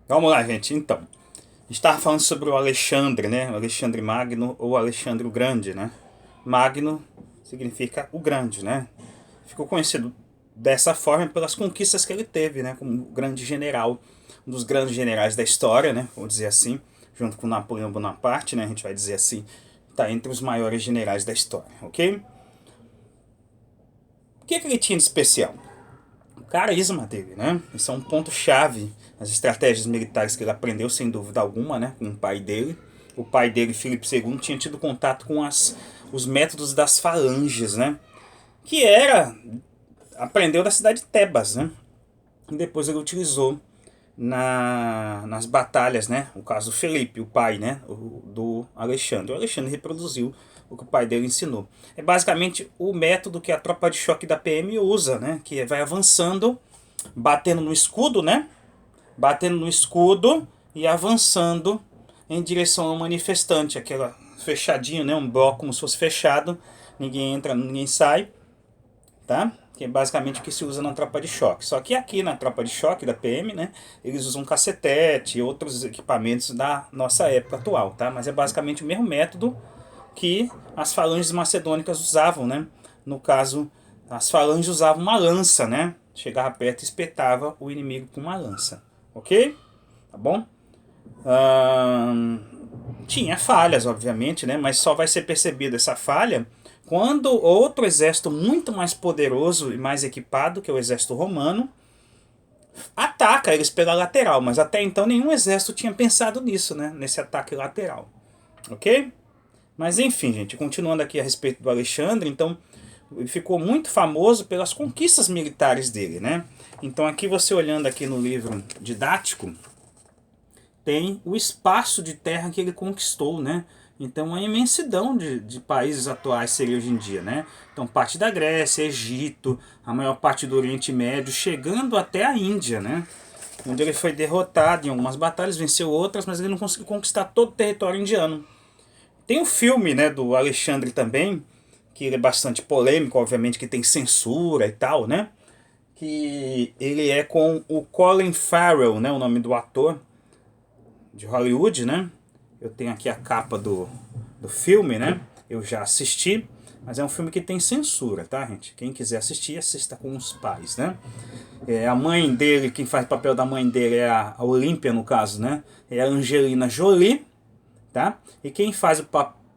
Vamos lá, gente. Então, a gente estava falando sobre o Alexandre, né? O Alexandre Magno ou Alexandre o Grande, né? Magno significa o grande, né? Ficou conhecido dessa forma pelas conquistas que ele teve, né? Como grande general, um dos grandes generais da história, né? Vamos dizer assim, junto com Napoleão Bonaparte, né? A gente vai dizer assim, está entre os maiores generais da história, ok? O que ele tinha de especial? O carisma dele, né? Isso é um ponto-chave nas estratégias militares que ele aprendeu, sem dúvida alguma, né? Com o pai dele. O pai dele, Filipe II, tinha tido contato com os métodos das falanges, né? Que era... Aprendeu da cidade de Tebas, né? E depois ele utilizou nas batalhas, né? O caso do Felipe, o pai, né? Do Alexandre. O Alexandre reproduziu o que o pai dele ensinou. É basicamente o método que a tropa de choque da PM usa, né? Que vai avançando, batendo no escudo, né? Batendo no escudo e avançando em direção ao manifestante, aquela fechadinho, né? Um bloco como se fosse fechado, ninguém entra, ninguém sai, tá? Que é basicamente o que se usa na tropa de choque. Só que aqui na tropa de choque da PM, né, eles usam cacetete e outros equipamentos da nossa época atual, tá? Mas é basicamente o mesmo método que as falanges macedônicas usavam, né? No caso, as falanges usavam uma lança, né? Chegava perto e espetava o inimigo com uma lança, ok? Tá bom? Ahn, Tinha falhas, obviamente, né? Mas só vai ser percebida essa falha quando outro exército muito mais poderoso e mais equipado, que é o exército romano, ataca eles pela lateral. Mas até então nenhum exército tinha pensado nisso, né? Nesse ataque lateral. Ok? Mas enfim, gente, continuando aqui a respeito do Alexandre, então ele ficou muito famoso pelas conquistas militares dele, né? Então aqui você olhando aqui no livro didático, tem o espaço de terra que ele conquistou, né? Então a imensidão de países atuais seria hoje em dia, né? Então parte da Grécia, Egito, a maior parte do Oriente Médio, chegando até a Índia, né? Onde ele foi derrotado em algumas batalhas, venceu outras, mas ele não conseguiu conquistar todo o território indiano. Tem um filme, né, do Alexandre também, que ele é bastante polêmico, obviamente que tem censura e tal, né? Que ele é com o Colin Farrell, né, o nome do ator, de Hollywood, né? Eu tenho aqui a capa do filme, né? Eu já assisti, mas é um filme que tem censura, tá, gente? Quem quiser assistir, assista com os pais, né? A mãe dele, quem faz o papel da mãe dele é a Olímpia, no caso, né? É a Angelina Jolie, tá? E quem faz o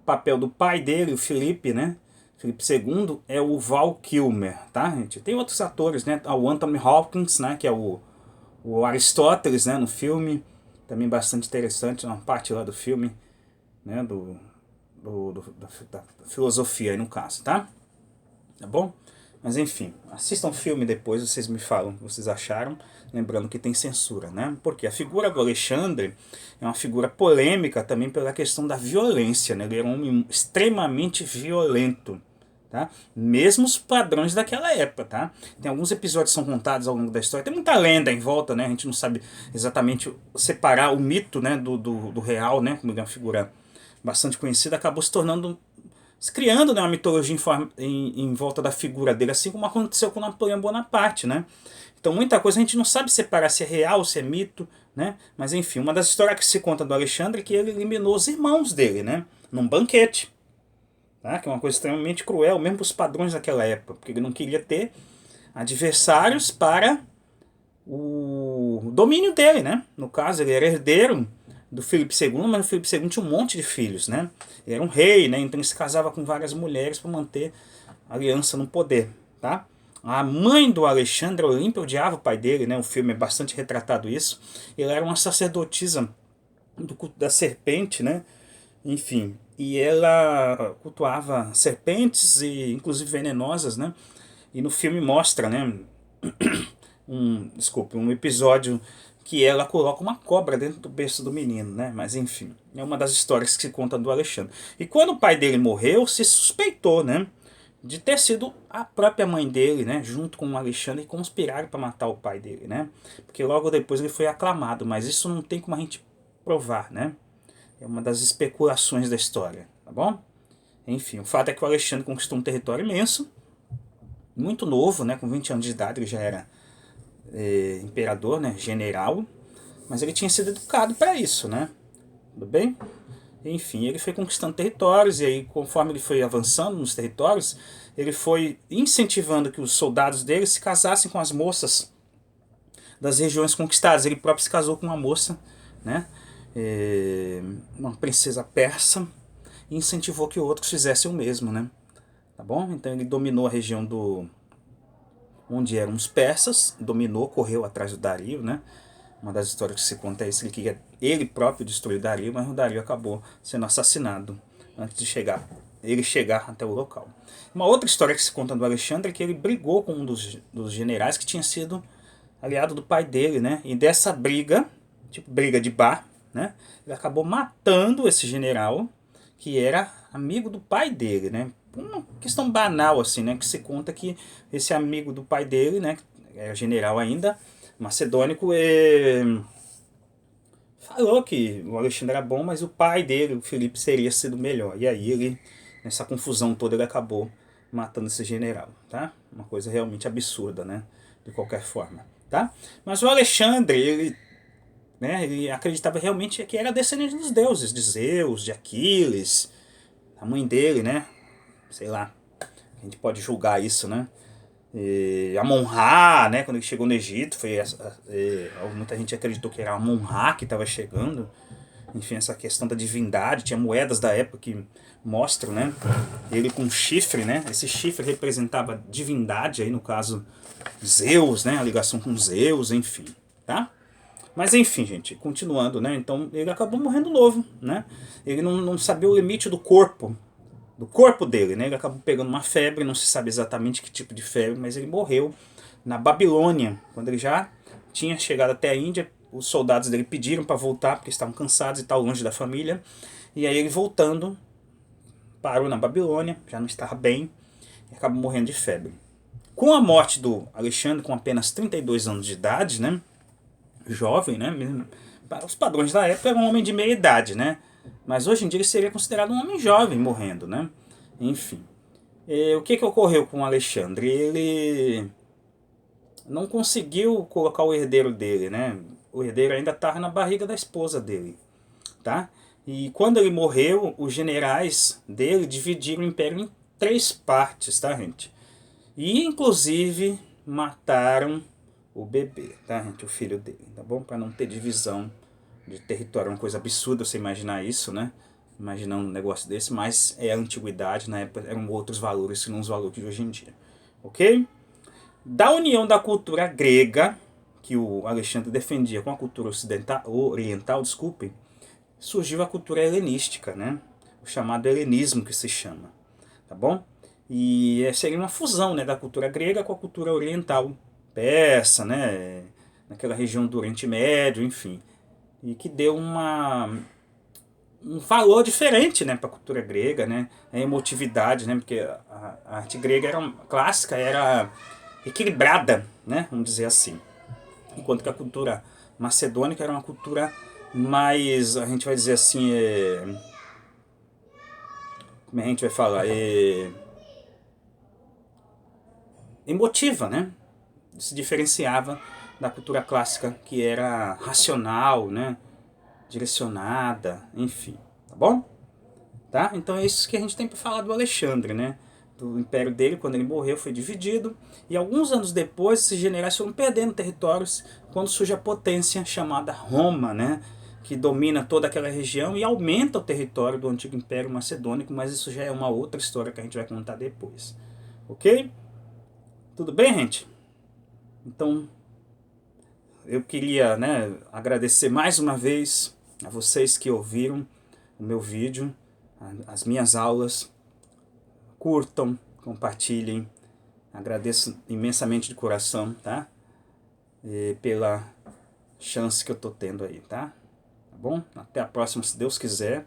papel do pai dele, o Felipe, né? Felipe II, é o Val Kilmer, tá, gente? Tem outros atores, né? O Anthony Hopkins, né? Que é o Aristóteles, né? No filme. Também bastante interessante, uma parte lá do filme, né, da filosofia aí no caso, tá? Tá bom? Mas enfim, assistam o filme depois, vocês me falam o que vocês acharam, lembrando que tem censura, né? Porque a figura do Alexandre é uma figura polêmica também pela questão da violência, né? Ele era um homem extremamente violento, tá? Mesmo os padrões daquela época, tá? Tem alguns episódios que são contados ao longo da história, tem muita lenda em volta, né? A gente não sabe exatamente separar o mito, né, do real, né? Como ele é uma figura bastante conhecida, acabou se tornando, se criando, né, uma mitologia em volta da figura dele, assim como aconteceu com Napoleão Bonaparte, né? Então muita coisa a gente não sabe separar se é real, se é mito, né? Mas enfim, uma das histórias que se conta do Alexandre é que ele eliminou os irmãos dele, né? Num banquete, tá? Que é uma coisa extremamente cruel, mesmo para os padrões daquela época, porque ele não queria ter adversários para o domínio dele, né? No caso, ele era herdeiro do Filipe II, mas o Filipe II tinha um monte de filhos, né? Ele era um rei, né? Então ele se casava com várias mulheres para manter a aliança no poder, tá? A mãe do Alexandre, Olímpia, odiava o pai dele, né? O filme é bastante retratado isso. Ele era uma sacerdotisa do culto da serpente, né? Enfim, e ela cultuava serpentes e inclusive venenosas, né? E no filme mostra, né, um episódio que ela coloca uma cobra dentro do berço do menino, né? Mas enfim, é uma das histórias que se conta do Alexandre. E quando o pai dele morreu, se suspeitou, né, de ter sido a própria mãe dele, né, junto com o Alexandre, e conspiraram para matar o pai dele, né? Porque logo depois ele foi aclamado, mas isso não tem como a gente provar, né? É uma das especulações da história, tá bom? Enfim, o fato é que o Alexandre conquistou um território imenso, muito novo, né? Com 20 anos de idade ele já era imperador, né? General. mas ele tinha sido educado para isso, né? Tudo bem? Enfim, ele foi conquistando territórios, e aí, conforme ele foi avançando nos territórios, ele foi incentivando que os soldados dele se casassem com as moças das regiões conquistadas. Ele próprio se casou com uma moça, né? Uma princesa persa, e incentivou que outros fizessem o mesmo, né? Tá bom? Então ele dominou a região onde eram os persas, dominou, correu atrás do Dario, né? Uma das histórias que se conta é isso, ele queria ele próprio destruir o Dario, mas o Dario acabou sendo assassinado antes de ele chegar até o local. Uma outra história que se conta do Alexandre é que ele brigou com um dos generais que tinha sido aliado do pai dele, né? E dessa briga, tipo briga de bar, né? Ele acabou matando esse general que era amigo do pai dele, né? Uma questão banal assim, né? Que se conta que esse amigo do pai dele, né? Era general ainda, macedônico, falou que o Alexandre era bom, mas o pai dele, o Filipe, seria sido melhor. E aí ele, nessa confusão toda, ele acabou matando esse general, tá? Uma coisa realmente absurda, né? De qualquer forma, tá? Mas o Alexandre, ele acreditava realmente que era descendente dos deuses, de Zeus, de Aquiles, a mãe dele, né? Sei lá, a gente pode julgar isso, né? E Amon-Ra, né, quando ele chegou no Egito, muita gente acreditou que era Amon-Ra que estava chegando. Enfim, essa questão da divindade, tinha moedas da época que mostram, né, ele com chifre, né, esse chifre representava divindade, aí no caso Zeus, né, a ligação com Zeus, enfim, tá? Mas enfim, gente, continuando, né, então ele acabou morrendo novo, né, ele não sabia o limite do corpo dele, né? Ele acabou pegando uma febre, não se sabe exatamente que tipo de febre, mas ele morreu na Babilônia, quando ele já tinha chegado até a Índia. Os soldados dele pediram para voltar, porque estavam cansados e tal, longe da família. E aí ele voltando, parou na Babilônia, já não estava bem, e acabou morrendo de febre. Com a morte do Alexandre, com apenas 32 anos de idade, né? Jovem, né? Para os padrões da época, era um homem de meia idade, né? Mas hoje em dia ele seria considerado um homem jovem morrendo, né? Enfim. O que ocorreu com o Alexandre? Ele não conseguiu colocar o herdeiro dele, né? O herdeiro ainda estava na barriga da esposa dele, tá? E quando ele morreu, os generais dele dividiram o império em 3 partes, tá, gente? E inclusive mataram o bebê, tá, gente? O filho dele, tá bom? Para não ter divisão de território. É uma coisa absurda você imaginar isso, né? Imaginando um negócio desse, mas é a antiguidade, na época eram outros valores que não os valores de hoje em dia. Ok? Da união da cultura grega, que o Alexandre defendia com a cultura oriental, desculpe, surgiu a cultura helenística, né? O chamado helenismo que se chama, tá bom? E seria uma fusão, né, da cultura grega com a cultura oriental, persa, né? Naquela região do Oriente Médio, enfim. E que deu um valor diferente, né, para a cultura grega, né, a emotividade, né, porque a arte grega clássica era equilibrada, né, vamos dizer assim, enquanto que a cultura macedônica era uma cultura mais, a gente vai dizer assim, como a gente vai falar, emotiva, né, se diferenciava da cultura clássica que era racional, né, direcionada, enfim, tá bom? Tá? Então é isso que a gente tem para falar do Alexandre, né? Do império dele, quando ele morreu, foi dividido, e alguns anos depois esses generais foram perdendo territórios quando surge a potência chamada Roma, né? Que domina toda aquela região e aumenta o território do antigo Império Macedônico, mas isso já é uma outra história que a gente vai contar depois. Ok? Tudo bem, gente? Então, eu queria, né, agradecer mais uma vez a vocês que ouviram o meu vídeo, as minhas aulas. Curtam, compartilhem. Agradeço imensamente de coração, tá? Pela chance que eu tô tendo aí, tá? Tá bom? Até a próxima, se Deus quiser.